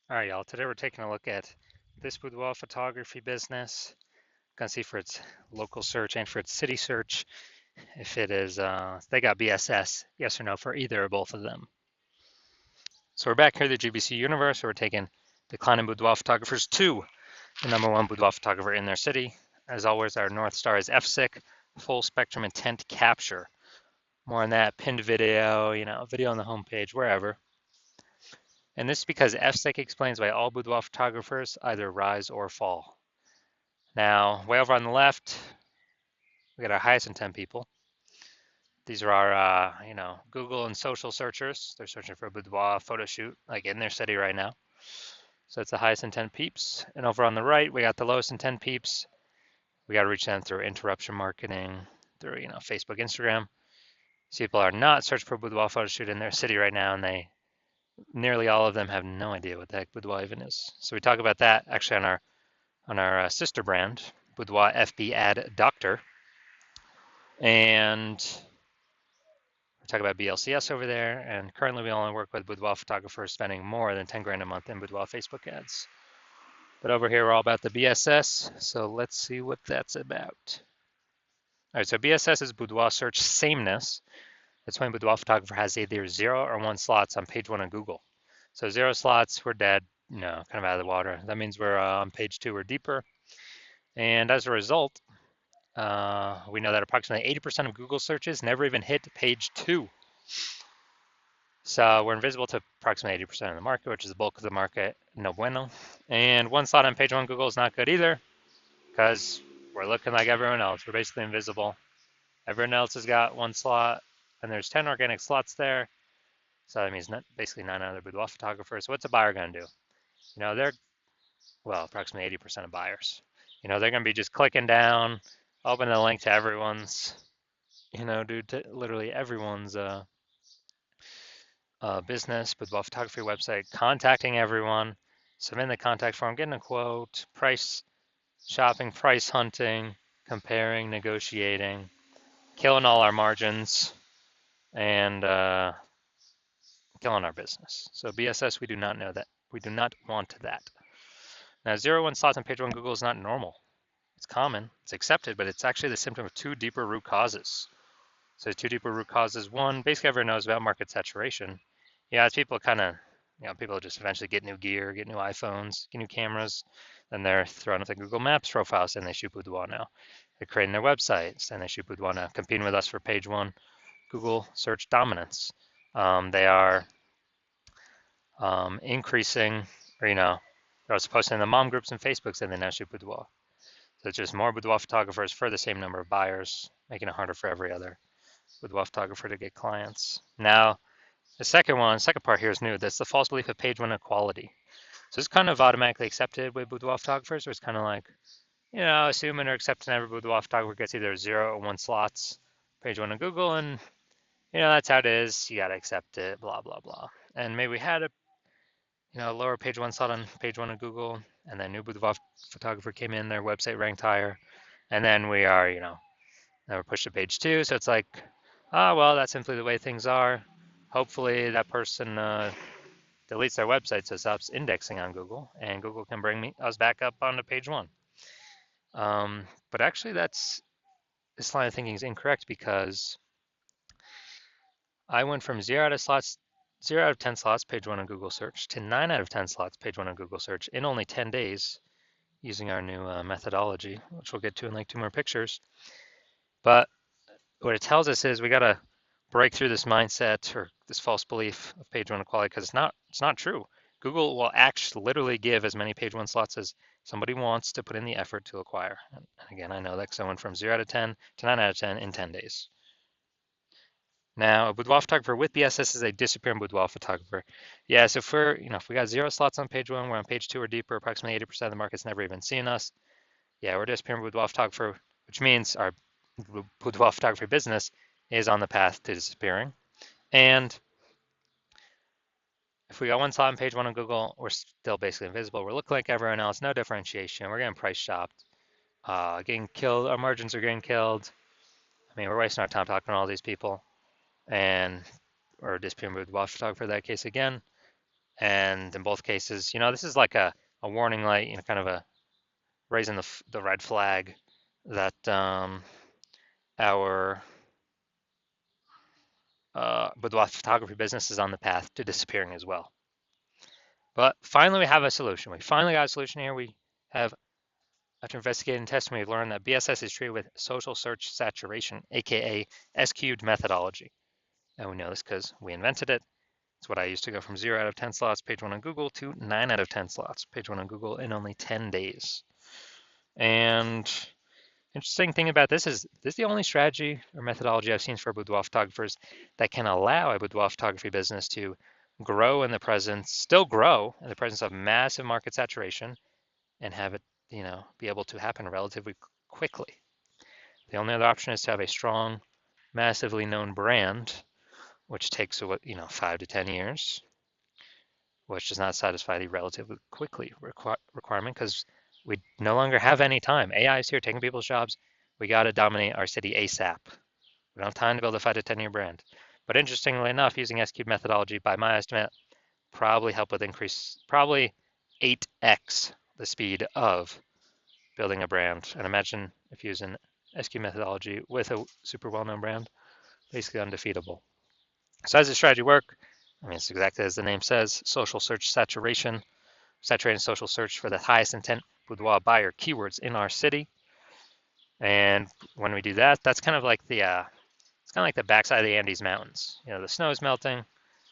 All right, y'all. Today we're taking a look at this boudoir photography business. Gonna see for its local search and for its city search if it is they got BSS, yes or no for either or both of them. So we're back here at the GBC universe. So we're taking declining boudoir photographers to the #1 boudoir photographer in their city. As always, our North Star is FSIC, full spectrum intent capture. More on that, pinned video, video on the homepage, wherever. And this is because FSIC explains why all boudoir photographers either rise or fall. Now, way over on the left, we got our highest intent people. These are our, Google and social searchers. They're searching for a boudoir photo shoot, like in their city right now. So it's the highest intent peeps. And over on the right, we got the lowest intent peeps. We got to reach them through interruption marketing, through, Facebook, Instagram. So people are not searching for a boudoir photo shoot in their city right now, and nearly all of them have no idea what the heck boudoir even is. So we talk about that actually on our sister brand, Boudoir FB Ad Doctor. And we talk about BLCS over there, and currently we only work with boudoir photographers spending more than 10 grand a month in boudoir Facebook ads. But over here we're all about the BSS, so let's see what that's about. All right, so BSS is boudoir search sameness. That's when boudoir photographer has either 0 or 1 slots on page 1 of Google. So 0 slots, we're dead, kind of out of the water. That means we're on page 2 or deeper. And as a result, we know that approximately 80% of Google searches never even hit page 2. So we're invisible to approximately 80% of the market, which is the bulk of the market, no bueno. And 1 slot on page 1 Google is not good either, because we're looking like everyone else. We're basically invisible. Everyone else has got 1 slot, and there's 10 organic slots there. So that means basically 9 other boudoir photographers. So what's a buyer going to do? They're, approximately 80% of buyers. They're going to be just clicking down, opening the link to everyone's, to literally everyone's business, boudoir photography website, contacting everyone, submitting the contact form, getting a quote, price shopping, price hunting, comparing, negotiating, killing all our margins, and killing our business. So BSS, we do not know that. We do not want that. Now, 0-1 slots on page 1 Google is not normal. It's common, it's accepted, but it's actually the symptom of 2 deeper root causes. So 2 deeper root causes. One, basically everyone knows about market saturation. Yeah, as people people just eventually get new gear, get new iPhones, get new cameras, then they're throwing up the Google Maps profiles and they shoot boudoir now. They're creating their websites and they shoot boudoir now, competing with us for page 1 Google search dominance. They are increasing, or they're also posting in the mom groups and Facebooks and they now shoot boudoir. So it's just more boudoir photographers for the same number of buyers, making it harder for every other boudoir photographer to get clients. Now, the second part here is new. That's the false belief of page 1 equality. So it's kind of automatically accepted with boudoir photographers, where it's kind of like, assuming or accepting every boudoir photographer gets either 0 or 1 slots, page 1 of Google, and that's how it is. You got to accept it, blah, blah, blah. And maybe we had a lower page 1 slot on page 1 of Google, and then new boudoir photographer came in, their website ranked higher, and then we are, now we're pushed to page 2. So it's like, well, that's simply the way things are. Hopefully that person deletes their website so it stops indexing on Google, and Google can bring us back up onto page 1. But actually, this line of thinking is incorrect, because I went from 0 out of 10 slots, page 1 on Google search, to 9 out of 10 slots, page 1 on Google search in only 10 days using our new methodology, which we'll get to in like 2 more pictures. But what it tells us is we got to break through this mindset or this false belief of page 1 equality, because it's not true. Google will actually literally give as many page 1 slots as somebody wants to put in the effort to acquire. And again, I know that because I went from 0 out of 10 to 9 out of 10 in 10 days. Now, a boudoir photographer with BSS is a disappearing boudoir photographer. Yeah, so if we got 0 slots on page 1, we're on page 2 or deeper, approximately 80% of the market's never even seen us. Yeah, we're a disappearing boudoir photographer, which means our boudoir photography business is on the path to disappearing. And if we got 1 slot on page 1 on Google, we're still basically invisible. We're looking like everyone else, no differentiation. We're getting price shopped, getting killed. Our margins are getting killed. I mean, we're wasting our time talking to all these people, and or disappearing boudoir photographer in that case again. And in both cases, this is like a warning light, kind of a raising the red flag that our boudoir photography business is on the path to disappearing as well. But finally, we have a solution. We finally got a solution here. We have, after investigating and testing, we've learned that BSS is treated with social search saturation, aka S-cubed methodology. And we know this because we invented it. It's what I used to go from 0 out of 10 slots, page 1 on Google, to 9 out of 10 slots, page 1 on Google, in only 10 days. And interesting thing about this is the only strategy or methodology I've seen for boudoir photographers that can allow a boudoir photography business to still grow in the presence of massive market saturation and have it, be able to happen relatively quickly. The only other option is to have a strong, massively known brand, which takes, 5 to 10 years, which does not satisfy the relatively quickly requirement because we no longer have any time. AI is here taking people's jobs. We got to dominate our city ASAP. We don't have time to build a 5 to 10-year brand. But interestingly enough, using S-cube methodology, by my estimate, probably 8x the speed of building a brand. And imagine if you use an S-cube methodology with a super well-known brand, basically undefeatable. So how does this strategy work? It's exactly as the name says, social search saturation, saturating social search for the highest intent boudoir buyer keywords in our city. And when we do that, that's kind of like the backside of the Andes Mountains. The snow is melting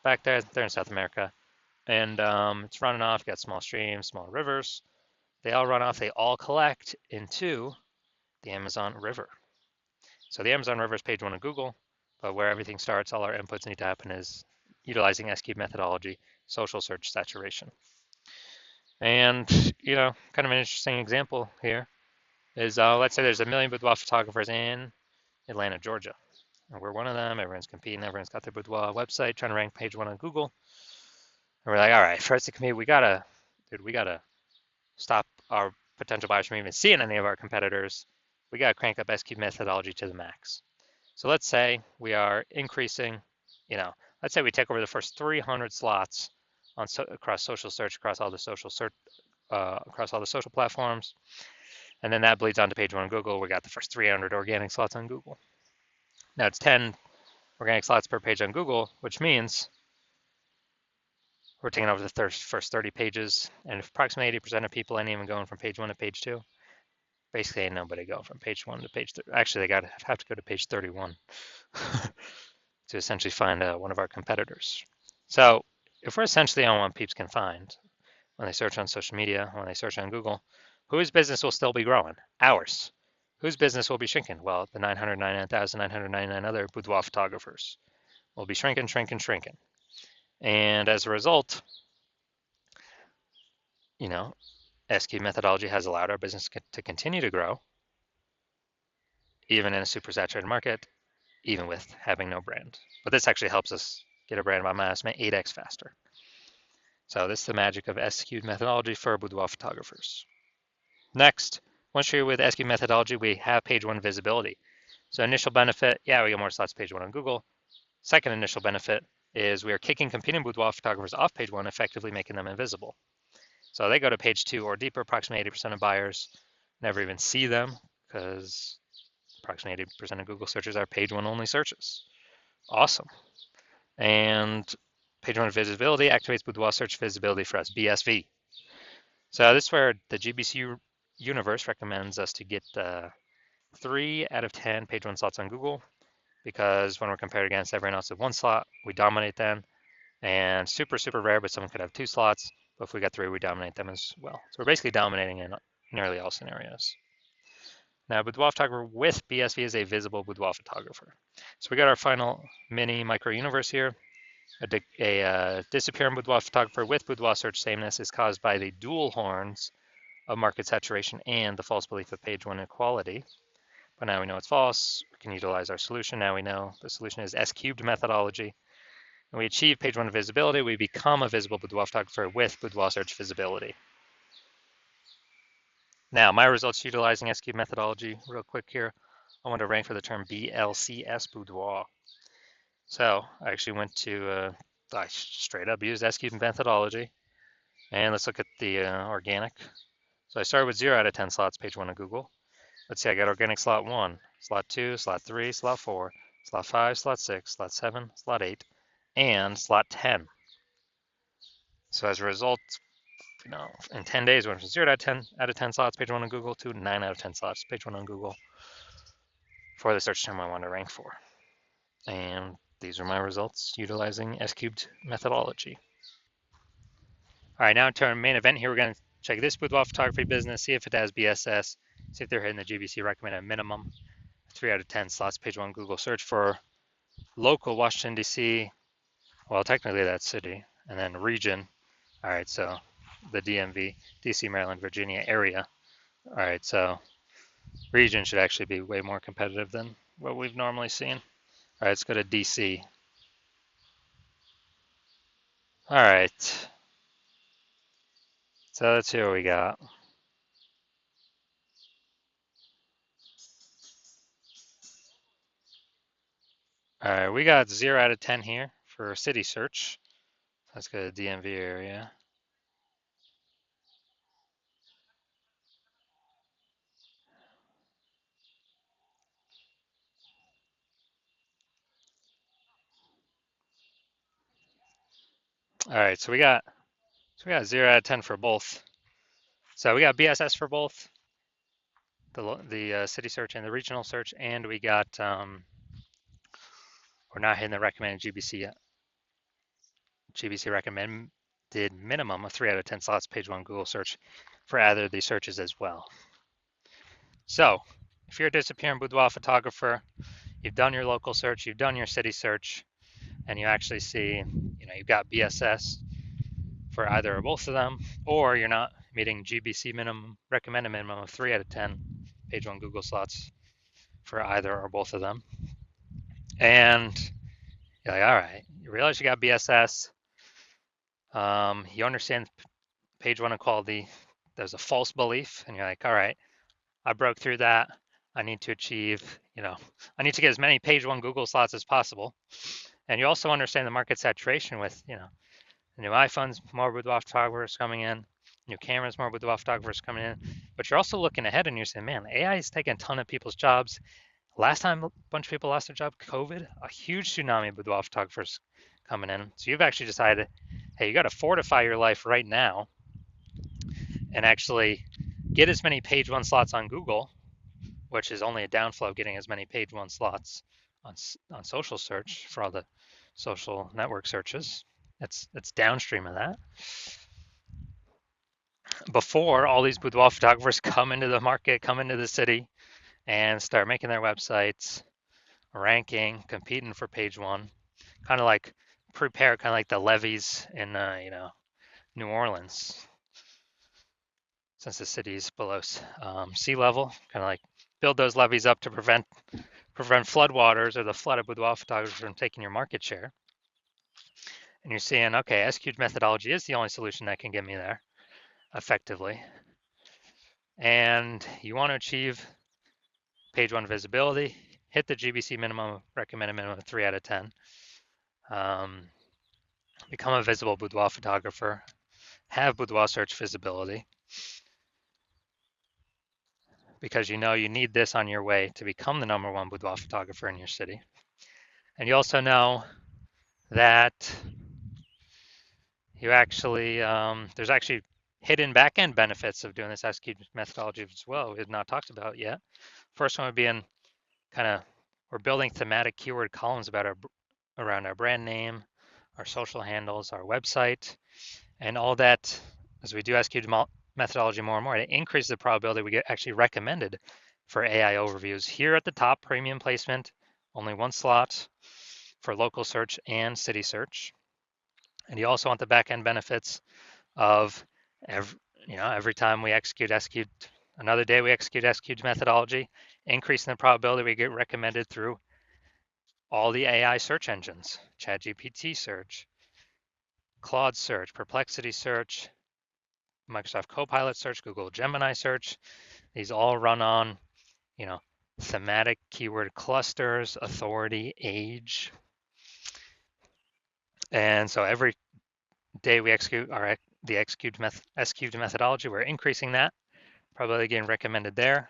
back there. They're in South America, and it's running off. You got small streams, small rivers. They all run off. They all collect into the Amazon River. So the Amazon River is page 1 of Google, but where everything starts, all our inputs need to happen is utilizing S-cube methodology, social search saturation. And, kind of an interesting example here is, let's say there's 1 million boudoir photographers in Atlanta, Georgia. And we're one of them. Everyone's competing. Everyone's got their boudoir website trying to rank page 1 on Google. And we're like, all right, for us to compete, we gotta stop our potential buyers from even seeing any of our competitors. We gotta crank up S-cube methodology to the max. So let's say we are increasing, let's say we take over the first 300 slots across social search, across all the social platforms, and then that bleeds onto page 1 on Google. We got the first 300 organic slots on Google. Now it's 10 organic slots per page on Google, which means we're taking over the first 30 pages, and if approximately 80% of people ain't even going from page 1 to page 2, basically ain't nobody going from page 1 to page 3. Actually, they have to go to page 31 to essentially find one of our competitors. So if we're essentially on what peeps can find when they search on social media, when they search on Google, whose business will still be growing? Ours. Whose business will be shrinking? Well, the 999,999 other boudoir photographers will be shrinking. And as a result, S-cube methodology has allowed our business to continue to grow, even in a super saturated market, even with having no brand. But this actually helps us get a brand by my estimate 8x faster. So this is the magic of S-cube methodology for boudoir photographers. Next, once you're with S-cube methodology, we have page 1 visibility. So initial benefit, we get more slots page 1 on Google. Second initial benefit is we are kicking competing boudoir photographers off page 1, effectively making them invisible. So they go to page 2 or deeper. Approximately 80% of buyers never even see them because approximately 80% of Google searches are page 1 only searches. Awesome. And page 1 visibility activates boudoir search visibility for us, BSV. So this is where the GBC universe recommends us to get 3 out of 10 page 1 slots on Google, because when we're compared against everyone else with 1 slot, we dominate them. And super, super rare, but someone could have 2 slots. But if we got 3, we dominate them as well. So we're basically dominating in nearly all scenarios. Now, boudoir photographer with BSV is a visible boudoir photographer. So we got our final mini micro universe here. A disappearing boudoir photographer with boudoir search sameness is caused by the dual horns of market saturation and the false belief of page 1 equality. But now we know it's false. We can utilize our solution. Now we know the solution is S-cubed methodology. When we achieve page 1 visibility, we become a visible boudoir photographer with boudoir search visibility. Now, my results utilizing S-cubed methodology, real quick here. I want to rank for the term BLCS boudoir. So I actually went to I straight up used SQ methodology. And let's look at the organic. So I started with 0 out of 10 slots, page 1 of Google. Let's see, I got organic slot 1, slot 2, slot 3, slot 4, slot 5, slot 6, slot 7, slot 8, and slot 10. So as a result, in 10 days, went from 0 out of 10 slots, page 1 on Google, to 9 out of 10 slots, page 1 on Google, for the search term I want to rank for. And these are my results utilizing S-cubed methodology. All right, now to our main event here, we're going to check this boudoir photography business, see if it has BSS, see if they're hitting the GBC recommended minimum. 3 out of 10 slots, page 1 Google search for local Washington, D.C. Well, technically that's city, and then region. All right, so the DMV, D.C., Maryland, Virginia area. All right, so region should actually be way more competitive than what we've normally seen. All right, let's go to D.C. All right, so let's see what we got. All right, we got 0 out of 10 here for city search. Let's go to DMV area. All right, so we got 0 out of 10 for both. So we got BSS for both the city search and the regional search, and we got we're not hitting the recommended GBC recommended minimum of 3 out of 10 slots, page 1 Google search for either of these searches as well. So if you're a disappearing boudoir photographer, you've done your local search, you've done your city search, and you actually see, you've got BSS for either or both of them, or you're not meeting GBC minimum, recommended minimum of 3 out of 10 page 1 Google slots for either or both of them. And you're like, all right, you realize you got BSS, you understand page 1 equality, there's a false belief, and you're like, all right, I broke through that. I need to achieve, I need to get as many page 1 Google slots as possible. And you also understand the market saturation with, the new iPhones, more boudoir photographers coming in, new cameras, more boudoir photographers coming in. But you're also looking ahead and you're saying, man, AI is taking a ton of people's jobs. Last time a bunch of people lost their job, COVID, a huge tsunami of boudoir photographers coming in. So you've actually decided, hey, you got to fortify your life right now and actually get as many page 1 slots on Google, which is only a downflow of getting as many page 1 slots on social search for all the social network searches. It's downstream of that. Before all these boudoir photographers come into the market, come into the city, and start making their websites, ranking, competing for page 1, kind of like prepare, kind of like the levees in New Orleans, since the city is below sea level, kind of like build those levees up to prevent floodwaters or the flood of boudoir photographers from taking your market share. And you're seeing, okay, SQ methodology is the only solution that can get me there effectively. And you want to achieve page 1 visibility, hit the GBC minimum, recommended minimum of 3 out of 10. Become a visible boudoir photographer, have boudoir search visibility, because you need this on your way to become the #1 boudoir photographer in your city. And you also know that you actually, there's actually hidden back-end benefits of doing this SQ methodology as well, we have not talked about yet. First one would be in we're building thematic keyword columns around our brand name, our social handles, our website, and all that. As we do SQ methodology more and more, it increases the probability we get actually recommended for AI overviews. Here at the top, premium placement, only 1 slot for local search and city search. And you also want the back-end benefits of every time we execute another day we execute SQ methodology, increasing the probability we get recommended through all the AI search engines, ChatGPT search, Claude search, Perplexity search, Microsoft Copilot search, Google Gemini search. These all run on, thematic keyword clusters, authority, age. And so every day we execute the execute methodology, we're increasing that, probably getting recommended there.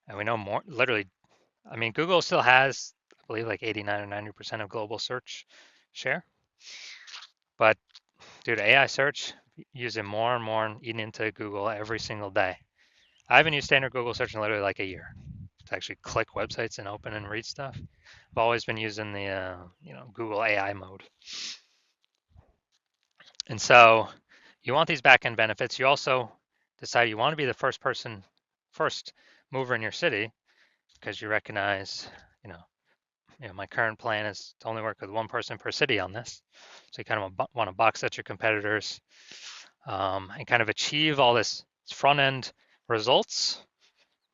And we know more, literally, I mean, Google still has, I believe, like 89 or 90% of global search share. But dude, AI search, using more and more and eating into Google every single day. I haven't used standard Google search in literally like a year to actually click websites and open and read stuff. I've always been using the Google AI mode. And so you want these backend benefits. You also decide you want to be the first mover in your city, because you recognize, my current plan is to only work with one person per city on this. So you kind of want to box set your competitors, and kind of achieve all this front end results.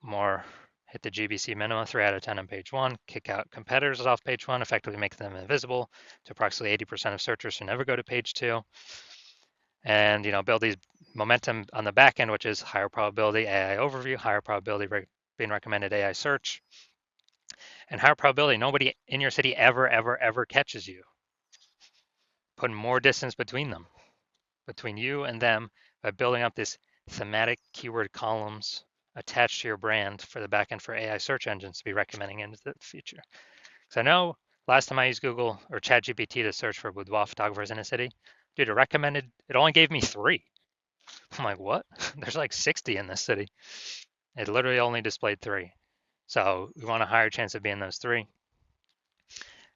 More hit the GBC minimum 3 out of 10 on page 1, kick out competitors off page 1, effectively make them invisible to approximately 80% of searchers who never go to page 2. And build these momentum on the back end, which is higher probability AI overview, higher probability being recommended AI search, and higher probability nobody in your city ever catches you. Putting more distance between them, between you and them, by building up this thematic keyword columns attached to your brand for the backend for AI search engines to be recommending into the future. Because I know last time I used Google or ChatGPT to search for boudoir photographers in a city, dude, it only gave me 3. I'm like, what? There's like 60 in this city. It literally only displayed 3. So we want a higher chance of being those 3.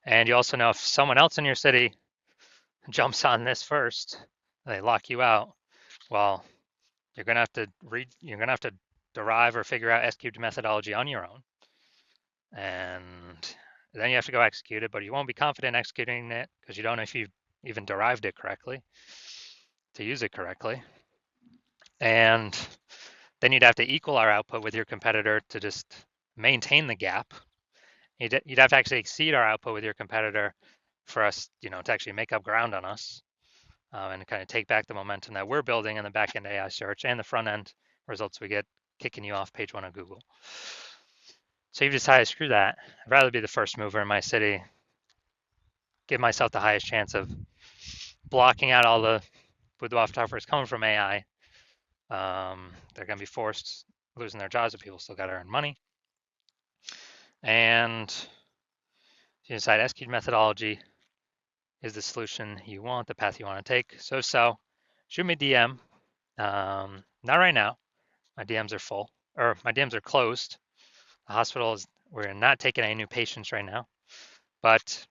And you also know if someone else in your city jumps on this first, they lock you out, well, you're gonna have to derive or figure out SQL methodology on your own. And then you have to go execute it, but you won't be confident executing it because you don't know if you've even derived it correctly to use it correctly. And then you'd have to equal our output with your competitor to just maintain the gap. You'd have to actually exceed our output with your competitor for us, to actually make up ground on us, and kind of take back the momentum that we're building in the back-end AI search and the front-end results we get kicking you off page 1 of Google. So you've decided, screw that. I'd rather be the first mover in my city, give myself the highest chance of blocking out all the boudoir photographers coming from AI. They're going to be forced losing their jobs, but people still got to earn money. And you decide SQ methodology is the solution you want, the path you want to take. So shoot me a DM. Not right now. My DMs are full, or my DMs are closed. The hospital we're not taking any new patients right now. But